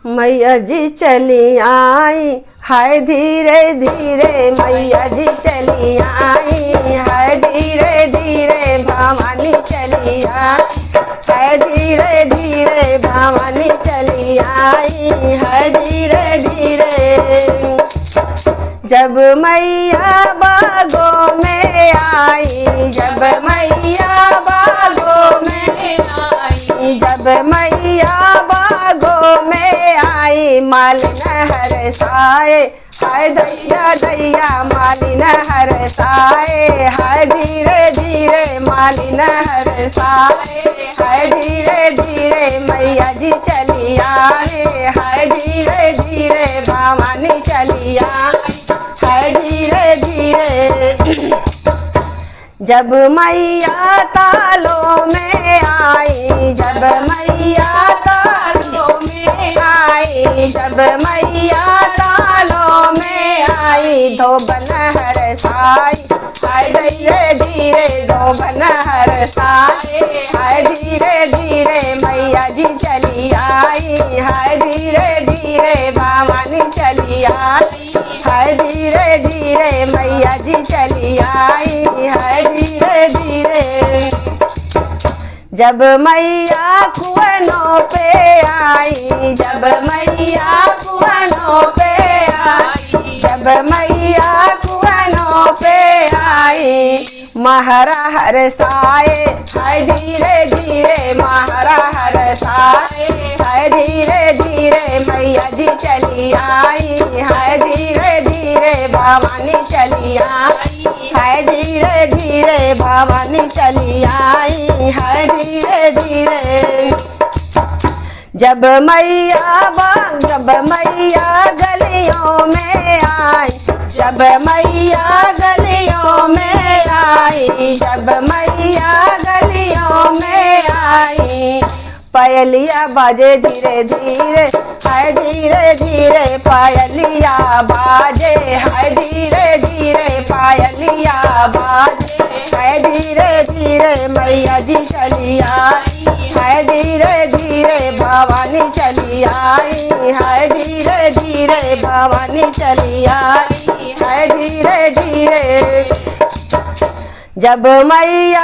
मैया जी चली आई, हाय धीरे धीरे मैया जी चली आई, हाय धीरे धीरे भवानी चली आई, हाय धीरे धीरे भवानी चली आई, हाय धीरे धीरे। जब मैया बागों में आई, जब मैया बागों में आई, जब मैया बागों में आई, मालिन हरसाए, हाय दैया दैया मालिन हरसाए, हाय धीरे धीरे मालिन हरसाए, हाय धीरे धीरे मैया जी चली आए, हाय धीरे धीरे भवानी चली आई, हाय धीरे धीरे। जब मैया तालों में आई, जब मैया तालों में आई, जब मैया तालों में आई, धोबन हरसाई, हाय धीरे धीरे धोबन हरसाई, हाय धीरे धीरे मैया जी चली आई, हाय धीरे धीरे भवानी चली आई, हाय धीरे धीरे मैया जी चली आई, हाय धीरे धीरे। जब मैया कुआनों पे आई, जब मैया कुआनों पे आई, जब मैया कुआनों पे आई, महारा हरसाए, हाय धीरे धीरे महारा हरसाए, हाय धीरे धीरे मैया जी चली आई, हाय धीरे धीरे भवानी चली आई, हाय धीरे धीरे भवानी चली आई, हाय धीरे धीरे। जब मैया गलियों में आई, जब मैया गलियों में आई, जब मैया गलियों में आई, पायलिया बाजे धीरे धीरे, हाय धीरे धीरे पायलिया बाजे, हाय धीरे धीरे पायलिया बाजे, हाय धीरे धीरे मैया जी चली आई, हाय धीरे धीरे भवानी चली आई, हाय धीरे धीरे भवानी चली आई, हाय धीरे धीरे। जब मैया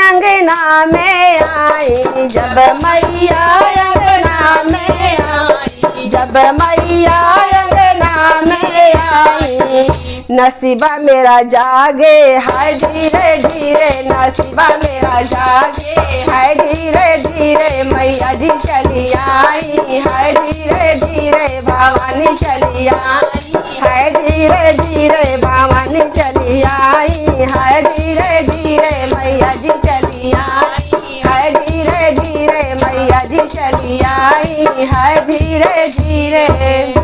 अंगना में आई, जब मैया अंगना में आई, जब मैया अंगना में आई, नसीबा मेरा जागे, हाय धीरे धीरे नसीबा मेरा जागे, हाय धीरे धीरे मैया जी चली आई, हाय धीरे धीरे भवानी चली आई, हाय धीरे धीरे भवानी चली आई, हाय धीरे धीरे मैया जी चली आई, हाय धीरे धीरे मैया जी चली आई, हाय धीरे धीरे।